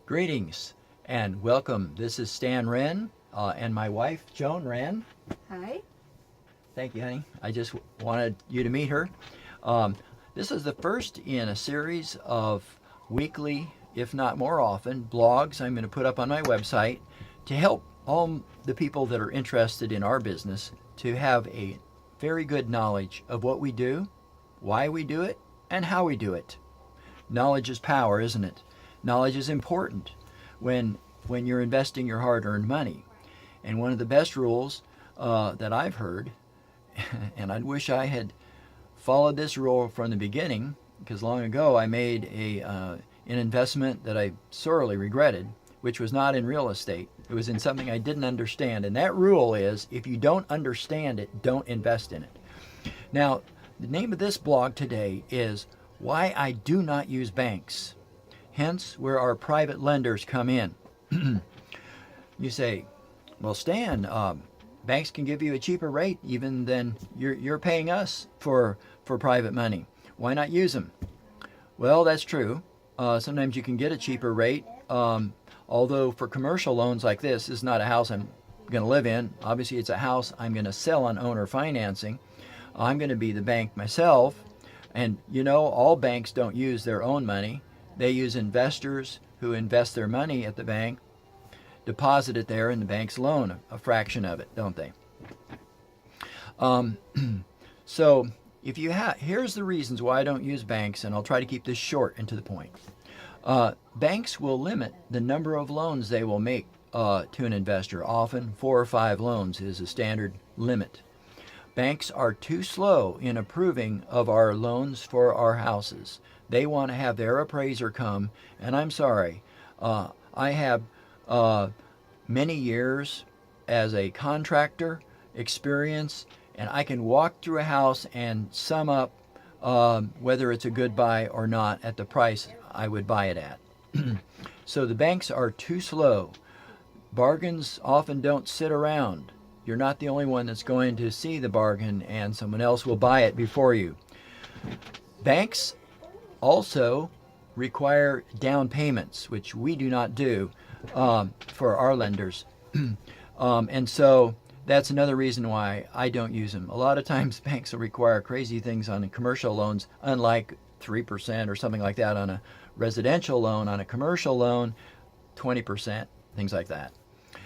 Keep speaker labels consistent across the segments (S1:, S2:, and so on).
S1: Greetings and welcome. This is Stan Wren and my wife, Joan Wren.
S2: Hi.
S1: Thank you, honey. I just wanted you to meet her. Um, this is the first in a series of weekly, if not more often, blogs I'm going to put up on my website to help all the people that are interested in our business to have a very good knowledge of what we do, why we do it, and how we do it. Knowledge is power, isn't it? Knowledge is important when you're investing your hard-earned money. And one of the best rules that I've heard, and I wish I had followed this rule from the beginning, because long ago I made an investment that I sorely regretted, which was not in real estate. It was in something I didn't understand. And that rule is, if you don't understand it, don't invest in it. Now, the name of this blog today is Why I Do Not Use Banks. Hence, where our private lenders come in. You say, well, Stan, banks can give you a cheaper rate even than you're paying us for private money. Why not use them? Well, that's true. Sometimes you can get a cheaper rate, although for commercial loans like this is not a house I'm going to live in. Obviously, it's a house I'm going to sell on owner financing. I'm going to be the bank myself. And you know, all banks don't use their own money. They use investors who invest their money at the bank, deposit it there, and the banks loan a fraction of it, don't they? So if you here's the reasons why I don't use banks, and I'll try to keep this short and to the point. Banks will limit the number of loans they will make to an investor. Often 4 or 5 loans is a standard limit. Banks are too slow in approving of our loans for our houses. They want to have their appraiser come, and I'm sorry, I have many years as a contractor experience, and I can walk through a house and sum up whether it's a good buy or not at the price I would buy it at. So the banks are too slow. Bargains often don't sit around. You're not the only one that's going to see the bargain, and someone else will buy it before you. Banks also require down payments, which we do not do for our lenders. And so that's another reason why I don't use them. A lot of times banks will require crazy things on commercial loans, unlike 3% or something like that on a residential loan. On a commercial loan, 20%, things like that.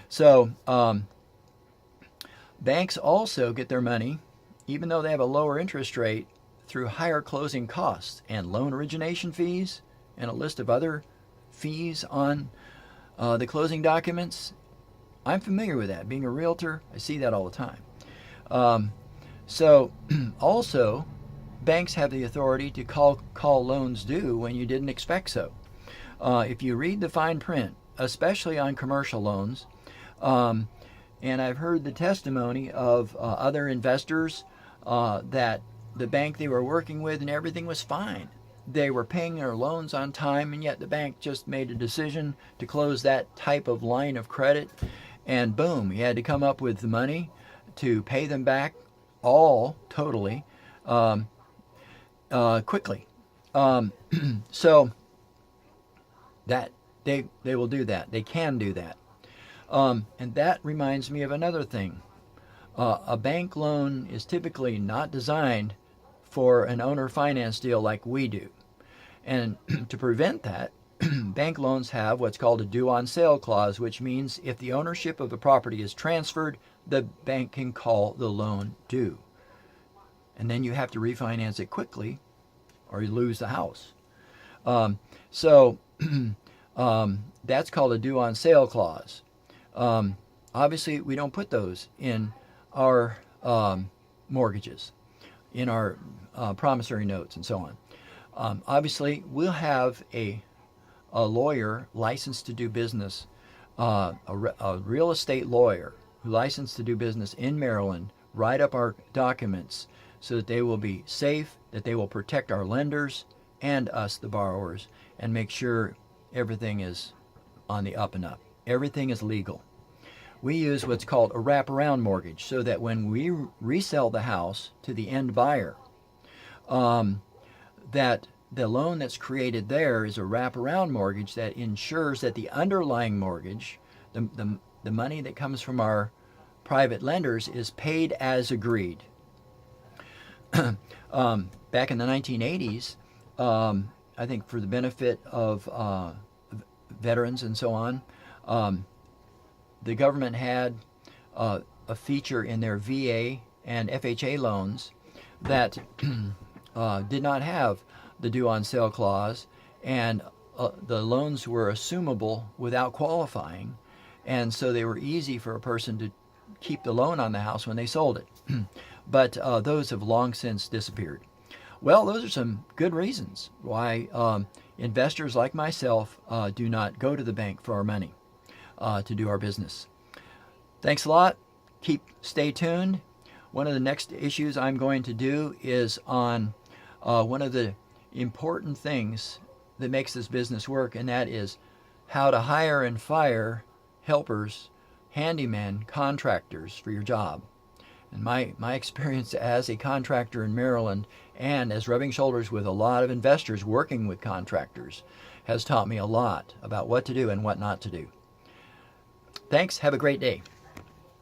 S1: So banks also get their money, even though they have a lower interest rate, through higher closing costs and loan origination fees and a list of other fees on the closing documents. I'm familiar with that. Being a realtor, I see that all the time. So also, banks have the authority to call loans due when you didn't expect so. If you read the fine print, especially on commercial loans, and I've heard the testimony of other investors that the bank they were working with and everything was fine. They were paying their loans on time, and yet the bank just made a decision to close that type of line of credit, and boom, he had to come up with the money to pay them back all totally quickly. So that they will do that. They can do that. And that reminds me of another thing. A bank loan is typically not designed for an owner finance deal like we do. And to prevent that, bank loans have what's called a due on sale clause, which means if the ownership of the property is transferred, the bank can call the loan due. And then you have to refinance it quickly or you lose the house. So that's called a due on sale clause. Obviously, we don't put those in our mortgages, in our promissory notes, and so on. Obviously, we'll have a lawyer licensed to do business, a real estate lawyer who licensed to do business in Maryland, write up our documents so that they will be safe, that they will protect our lenders and us, the borrowers, and make sure everything is on the up and up. Everything is legal. We use what's called a wraparound mortgage so that when we resell the house to the end buyer, that the loan that's created there is a wraparound mortgage that ensures that the underlying mortgage, the money that comes from our private lenders, is paid as agreed. Back in the 1980s, I think for the benefit of veterans and so on, the government had a feature in their VA and FHA loans that did not have the due on sale clause, and the loans were assumable without qualifying, and so they were easy for a person to keep the loan on the house when they sold it. But those have long since disappeared. Well, those are some good reasons why investors like myself do not go to the bank for our money to do our business. Thanks a lot. Stay tuned. One of the next issues I'm going to do is on one of the important things that makes this business work, and that is how to hire and fire helpers, handymen, contractors for your job. And my experience as a contractor in Maryland and as rubbing shoulders with a lot of investors working with contractors has taught me a lot about what to do and what not to do. Thanks. Have a great day.